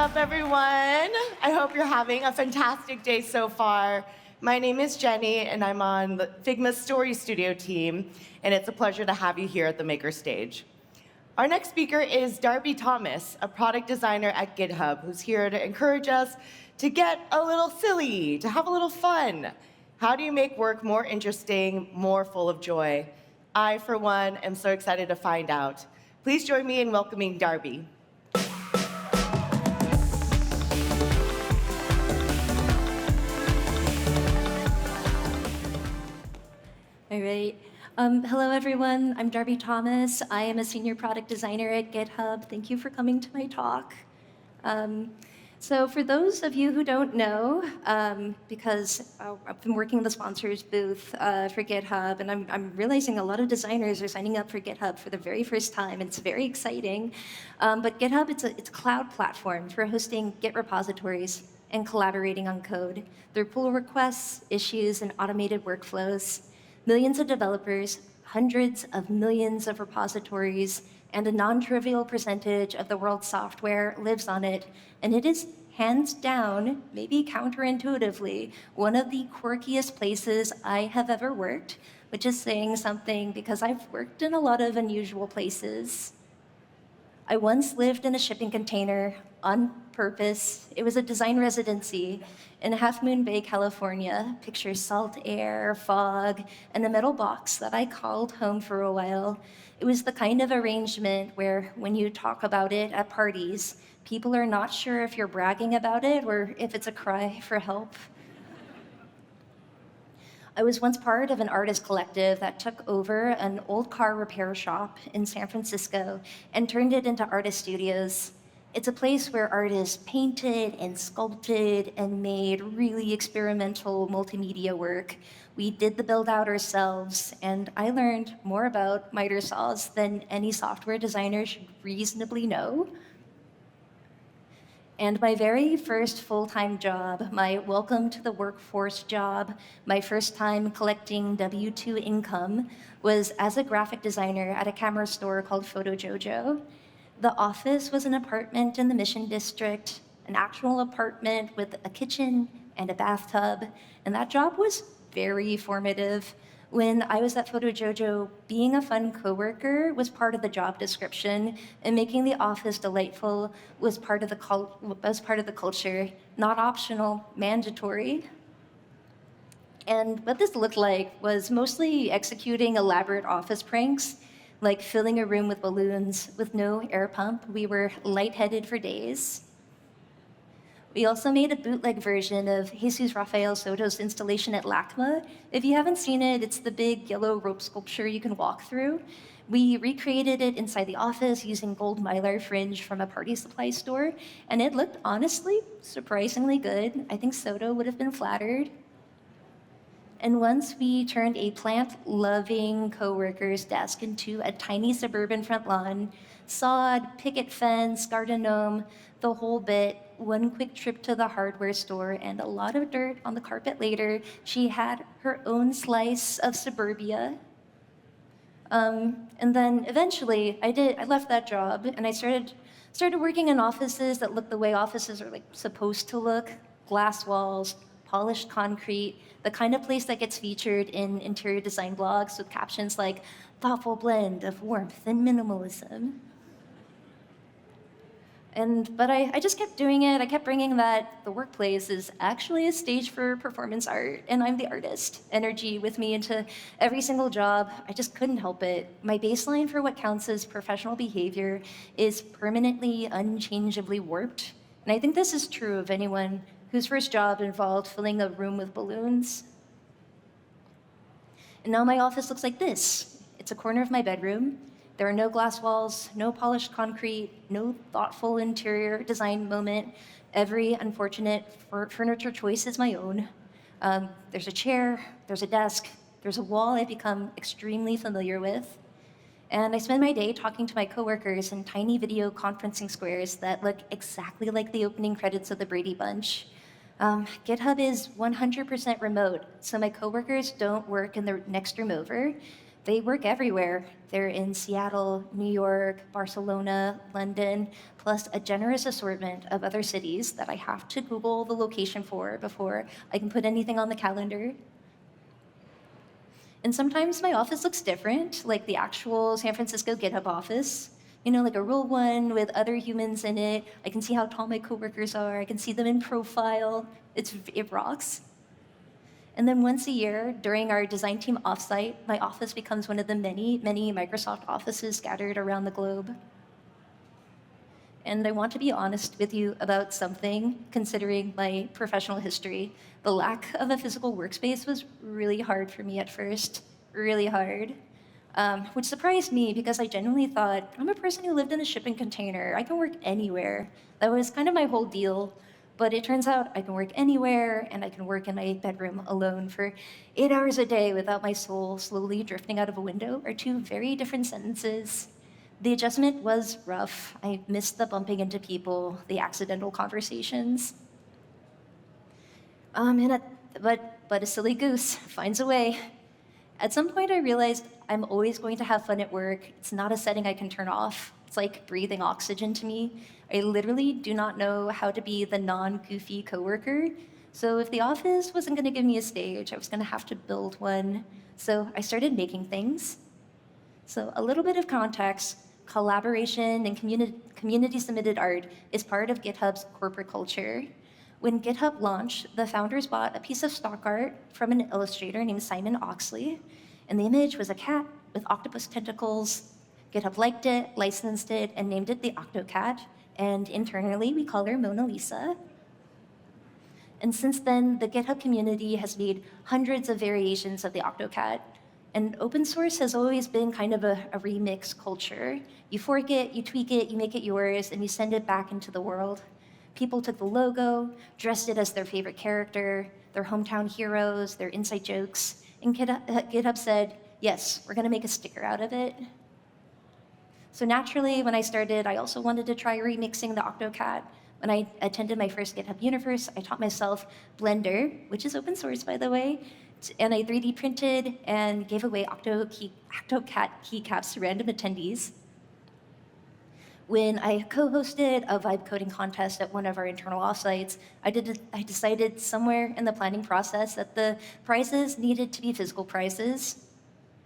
up, everyone? I hope you're having a fantastic day so far. My name is Jenny, and I'm on the Figma Story Studio team, and it's a pleasure to have you here at the Maker Stage. Our next speaker is Darby Thomas, a product designer at GitHub, who's here to encourage us to get a little silly, to have a little fun. How do you make work more interesting, more full of joy? I, for one, am so excited to find out. Please join me in welcoming Darby. All right. Hello, everyone. I'm Darby Thomas. I am a senior product designer at GitHub. Thank you for coming to my talk. So for those of you who don't know, because I've been working the sponsors booth for GitHub, and I'm realizing a lot of designers are signing up for GitHub for the very first time. It's very exciting. But GitHub, it's a cloud platform for hosting Git repositories and collaborating on code. There are pull requests, issues, and automated workflows. Millions of developers, hundreds of millions of repositories, and a non-trivial percentage of the world's software lives on it. And it is hands down, maybe counterintuitively, one of the quirkiest places I have ever worked, which is saying something because I've worked in a lot of unusual places. I once lived in a shipping container on purpose. It was a design residency in Half Moon Bay, California. Picture salt air, fog, and a metal box that I called home for a while. It was the kind of arrangement where when you talk about it at parties, people are not sure if you're bragging about it or if it's a cry for help. I was once part of an artist collective that took over an old car repair shop in San Francisco and turned it into artist studios. It's a place where artists painted and sculpted and made really experimental multimedia work. We did the build out ourselves, and I learned more about miter saws than any software designer should reasonably know. And my very first full-time job, my welcome to the workforce job, my first time collecting W-2 income, was as a graphic designer at a camera store called Photo Jojo. The office was an apartment in the Mission District, an actual apartment with a kitchen and a bathtub, and that job was very formative. When I was at Photo Jojo, being a fun coworker was part of the job description, and making the office delightful was part of the culture, not optional, mandatory. And what this looked like was mostly executing elaborate office pranks, like filling a room with balloons with no air pump. We were lightheaded for days. We also made a bootleg version of Jesus Rafael Soto's installation at LACMA. If you haven't seen it, it's the big yellow rope sculpture you can walk through. We recreated it inside the office using gold mylar fringe from a party supply store, and it looked, honestly, surprisingly good. I think Soto would have been flattered. And once we turned a plant-loving coworker's desk into a tiny suburban front lawn, sod, picket fence, garden gnome, the whole bit, one quick trip to the hardware store, and a lot of dirt on the carpet later, she had her own slice of suburbia. And then eventually, I left that job, and I started working in offices that look the way offices are supposed to look: glass walls, polished concrete, the kind of place that gets featured in interior design blogs with captions like thoughtful blend of warmth and minimalism. But I just kept doing it. I kept bringing that the workplace is actually a stage for performance art, and I'm the artist energy with me into every single job. I just couldn't help it. My baseline for what counts as professional behavior is permanently, unchangeably warped. And I think this is true of anyone whose first job involved filling a room with balloons. And now my office looks like this. It's a corner of my bedroom. There are no glass walls, no polished concrete, no thoughtful interior design moment. Every unfortunate furniture choice is my own. There's a chair, there's a desk, there's a wall I've become extremely familiar with. And I spend my day talking to my coworkers in tiny video conferencing squares that look exactly like the opening credits of the Brady Bunch. GitHub is 100% remote, so my coworkers don't work in the next room over. they work everywhere. They're in Seattle, New York, Barcelona, London, plus a generous assortment of other cities that I have to Google the location for before I can put anything on the calendar. And sometimes my office looks different, like the actual San Francisco GitHub office. You know, like a real one with other humans in it. I can see how tall my coworkers are. I can see them in profile. It rocks. And then once a year, during our design team offsite, my office becomes one of the many, many Microsoft offices scattered around the globe. And I want to be honest with you about something, considering my professional history. The lack of a physical workspace was really hard for me at first, really hard. Which surprised me because I genuinely thought, I'm a person who lived in a shipping container. I can work anywhere. That was kind of my whole deal. But it turns out I can work anywhere, and I can work in my bedroom alone for 8 hours a day without my soul slowly drifting out of a window are two very different sentences. The adjustment was rough. I missed the bumping into people, the accidental conversations. But a silly goose finds a way. At some point, I realized I'm always going to have fun at work. It's not a setting I can turn off. It's like breathing oxygen to me. I literally do not know how to be the non-goofy coworker. So if the office wasn't going to give me a stage, I was going to have to build one. So I started making things. So a little bit of context, collaboration and community-submitted art is part of GitHub's corporate culture. When GitHub launched, the founders bought a piece of stock art from an illustrator named Simon Oxley, and the image was a cat with octopus tentacles. GitHub liked it, licensed it, and named it the Octocat, and internally we call her Mona Lisa. And since then, the GitHub community has made hundreds of variations of the Octocat, and open source has always been kind of a remix culture. You fork it, you tweak it, you make it yours, and you send it back into the world. People took the logo, dressed it as their favorite character, their hometown heroes, their inside jokes, and GitHub said, yes, we're gonna make a sticker out of it. So naturally, when I started, I also wanted to try remixing the Octocat. When I attended my first GitHub Universe, I taught myself Blender, which is open source, by the way, and I 3D printed and gave away Octocat keycaps to random attendees. When I co-hosted a vibe coding contest at one of our internal offsites, I decided somewhere in the planning process that the prizes needed to be physical prizes.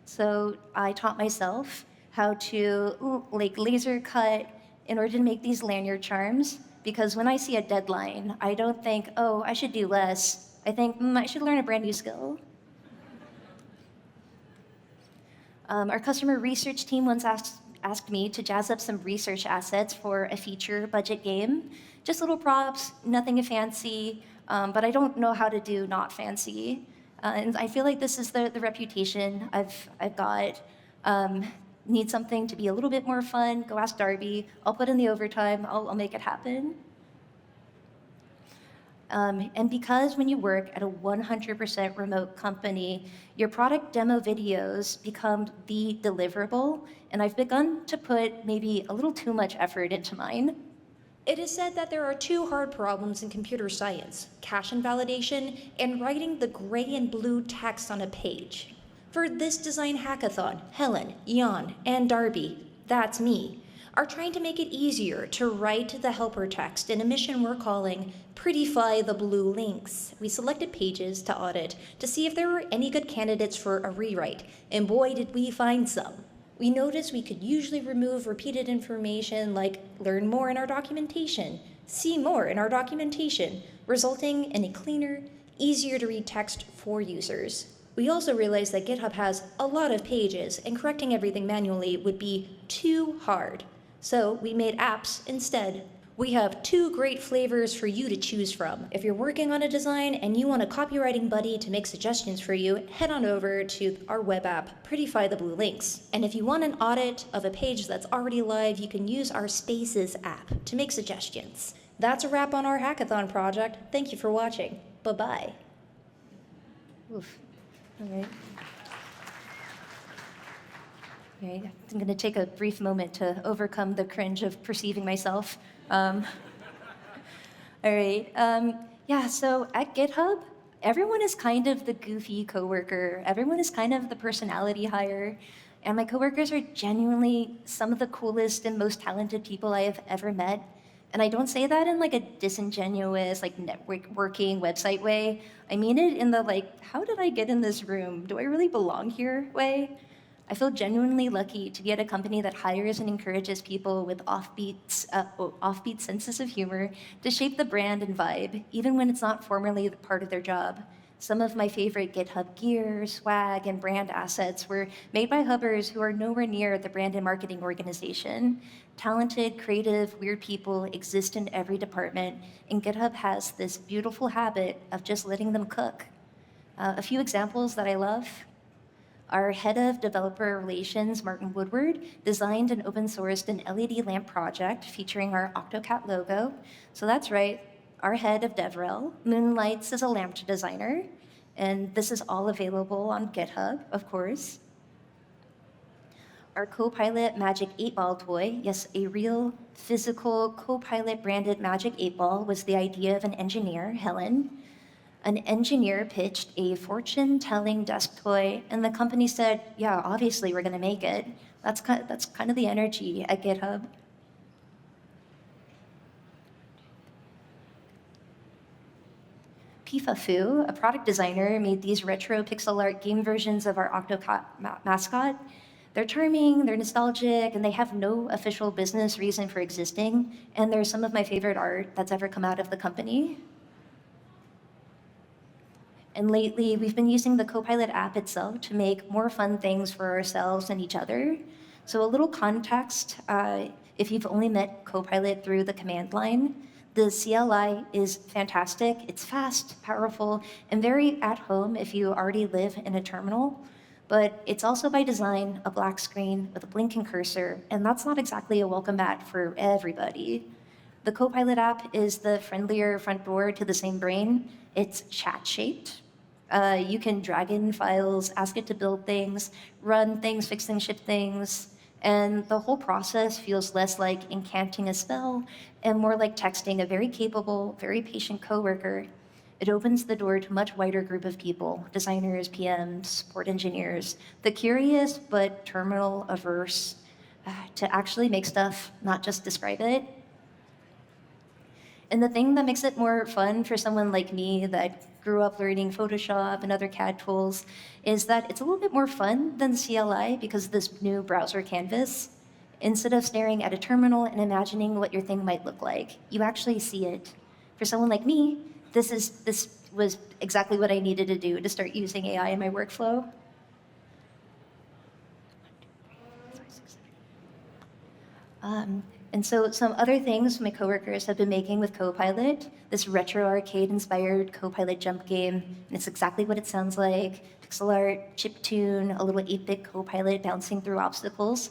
So I taught myself how to laser cut in order to make these lanyard charms, because when I see a deadline, I don't think, oh, I should do less. I think, I should learn a brand new skill. Our customer research team once asked me to jazz up some research assets for a feature budget game. Just little props, nothing fancy, but I don't know how to do not fancy. And I feel like this is the reputation I've got. Need something to be a little bit more fun, go ask Darby. I'll put in the overtime, I'll make it happen. And because when you work at a 100% remote company, your product demo videos become the deliverable, and I've begun to put maybe a little too much effort into mine. It is said that there are two hard problems in computer science: cache invalidation and writing the gray and blue text on a page. For this design hackathon, Helen, Jan, and Darby, that's me, are trying to make it easier to write the helper text in a mission we're calling Prettify the Blue Links. We selected pages to audit to see if there were any good candidates for a rewrite, and boy did we find some. We noticed we could usually remove repeated information like learn more in our documentation, see more in our documentation, resulting in a cleaner, easier to read text for users. We also realized that GitHub has a lot of pages, and correcting everything manually would be too hard. So we made apps instead. We have two great flavors for you to choose from. If you're working on a design and you want a copywriting buddy to make suggestions for you, head on over to our web app, Prettify the Blue Links. And if you want an audit of a page that's already live, you can use our Spaces app to make suggestions. That's a wrap on our hackathon project. Thank you for watching. Bye-bye. Oof. All right. Okay, I'm going to take a brief moment to overcome the cringe of perceiving myself. All right. Yeah, so at GitHub, everyone is kind of the goofy coworker. Everyone is kind of the personality hire. And my coworkers are genuinely some of the coolest and most talented people I have ever met. And I don't say that in like a disingenuous, like networking website way. I mean it in the like, how did I get in this room? Do I really belong here way? I feel genuinely lucky to be at a company that hires and encourages people with offbeat senses of humor to shape the brand and vibe, even when it's not formally part of their job. Some of my favorite GitHub gear, swag, and brand assets were made by Hubbers who are nowhere near the brand and marketing organization. Talented, creative, weird people exist in every department, and GitHub has this beautiful habit of just letting them cook. A few examples that I love. Our head of developer relations, Martin Woodward, designed and open sourced an LED lamp project featuring our Octocat logo. So that's right, our head of DevRel moonlights as a lamp designer, and this is all available on GitHub, of course. Our Copilot Magic 8-Ball toy, yes, a real physical Copilot branded Magic 8-Ball, was the idea of an engineer, Helen. An engineer pitched a fortune-telling desk toy, and the company said, yeah, obviously we're gonna make it. That's kind of the energy at GitHub. Pifafu, a product designer, made these retro pixel art game versions of our Octocat mascot. They're charming, they're nostalgic, and they have no official business reason for existing, and they're some of my favorite art that's ever come out of the company. And lately, we've been using the Copilot app itself to make more fun things for ourselves and each other. So a little context, if you've only met Copilot through the command line, the CLI is fantastic. It's fast, powerful, and very at home if you already live in a terminal. But it's also by design a black screen with a blinking cursor, and that's not exactly a welcome mat for everybody. The Copilot app is the friendlier front door to the same brain. It's chat-shaped. You can drag in files, ask it to build things, run things, fix things, ship things, and the whole process feels less like incanting a spell and more like texting a very capable, very patient coworker. It opens the door to a much wider group of people, designers, PMs, support engineers, the curious but terminal averse to actually make stuff, not just describe it. And the thing that makes it more fun for someone like me that grew up learning Photoshop and other CAD tools is that it's a little bit more fun than CLI because of this new browser canvas. Instead of staring at a terminal and imagining what your thing might look like, you actually see it. For someone like me, this was exactly what I needed to do to start using AI in my workflow. And so some other things my coworkers have been making with Copilot, this retro arcade-inspired Copilot jump game, and it's exactly what it sounds like, pixel art, chiptune, a little 8-bit Copilot bouncing through obstacles.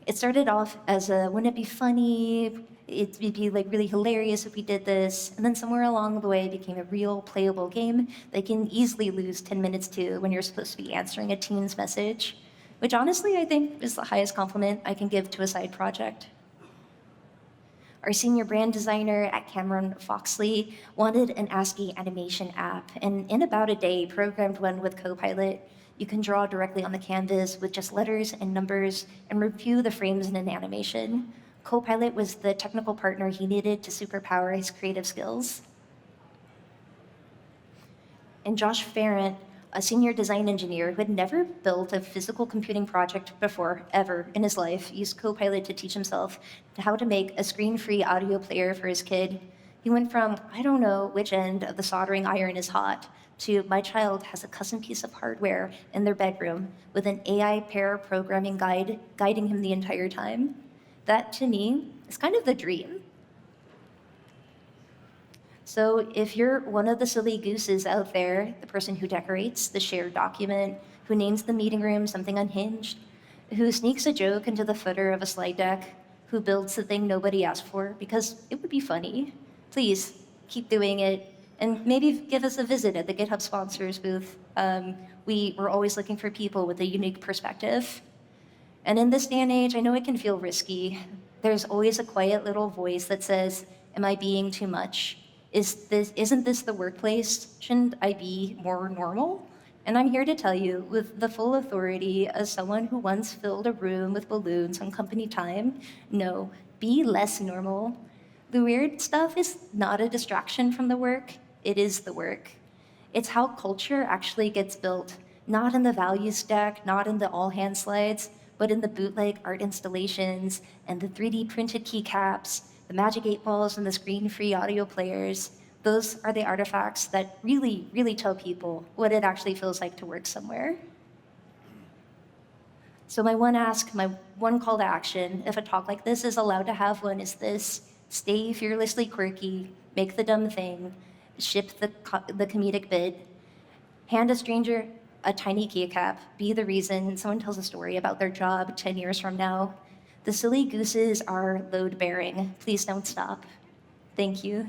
It started off as a, wouldn't it be funny, it'd be like really hilarious if we did this, and then somewhere along the way it became a real playable game that you can easily lose 10 minutes to when you're supposed to be answering a team's message, which honestly I think is the highest compliment I can give to a side project. Our senior brand designer at Cameron Foxley wanted an ASCII animation app, and in about a day programmed one with Copilot. You can draw directly on the canvas with just letters and numbers and review the frames in an animation. Copilot was the technical partner he needed to superpower his creative skills. And Josh Farrant, a senior design engineer who had never built a physical computing project before, ever in his life, used Copilot to teach himself how to make a screen-free audio player for his kid. He went from, I don't know which end of the soldering iron is hot, to my child has a custom piece of hardware in their bedroom with an AI pair programming guide guiding him the entire time. That, to me, is kind of the dream. So if you're one of the silly gooses out there, the person who decorates the shared document, who names the meeting room something unhinged, who sneaks a joke into the footer of a slide deck, who builds the thing nobody asked for because it would be funny, please keep doing it. And maybe give us a visit at the GitHub sponsors booth. We're always looking for people with a unique perspective. And in this day and age, I know it can feel risky. There's always a quiet little voice that says, am I being too much? Isn't this the workplace? Shouldn't I be more normal? And I'm here to tell you, with the full authority as someone who once filled a room with balloons on company time, no, be less normal. The weird stuff is not a distraction from the work, it is the work. It's how culture actually gets built, not in the value stack, not in the all-hand slides, but in the bootleg art installations and the 3D printed keycaps, the magic 8 balls and the screen-free audio players. Those are the artifacts that really, really tell people what it actually feels like to work somewhere. So my one ask, my one call to action, if a talk like this is allowed to have one, is this: stay fearlessly quirky, make the dumb thing, ship the comedic bit, hand a stranger a tiny keycap, be the reason someone tells a story about their job 10 years from now. The silly gooses are load-bearing. Please don't stop. Thank you.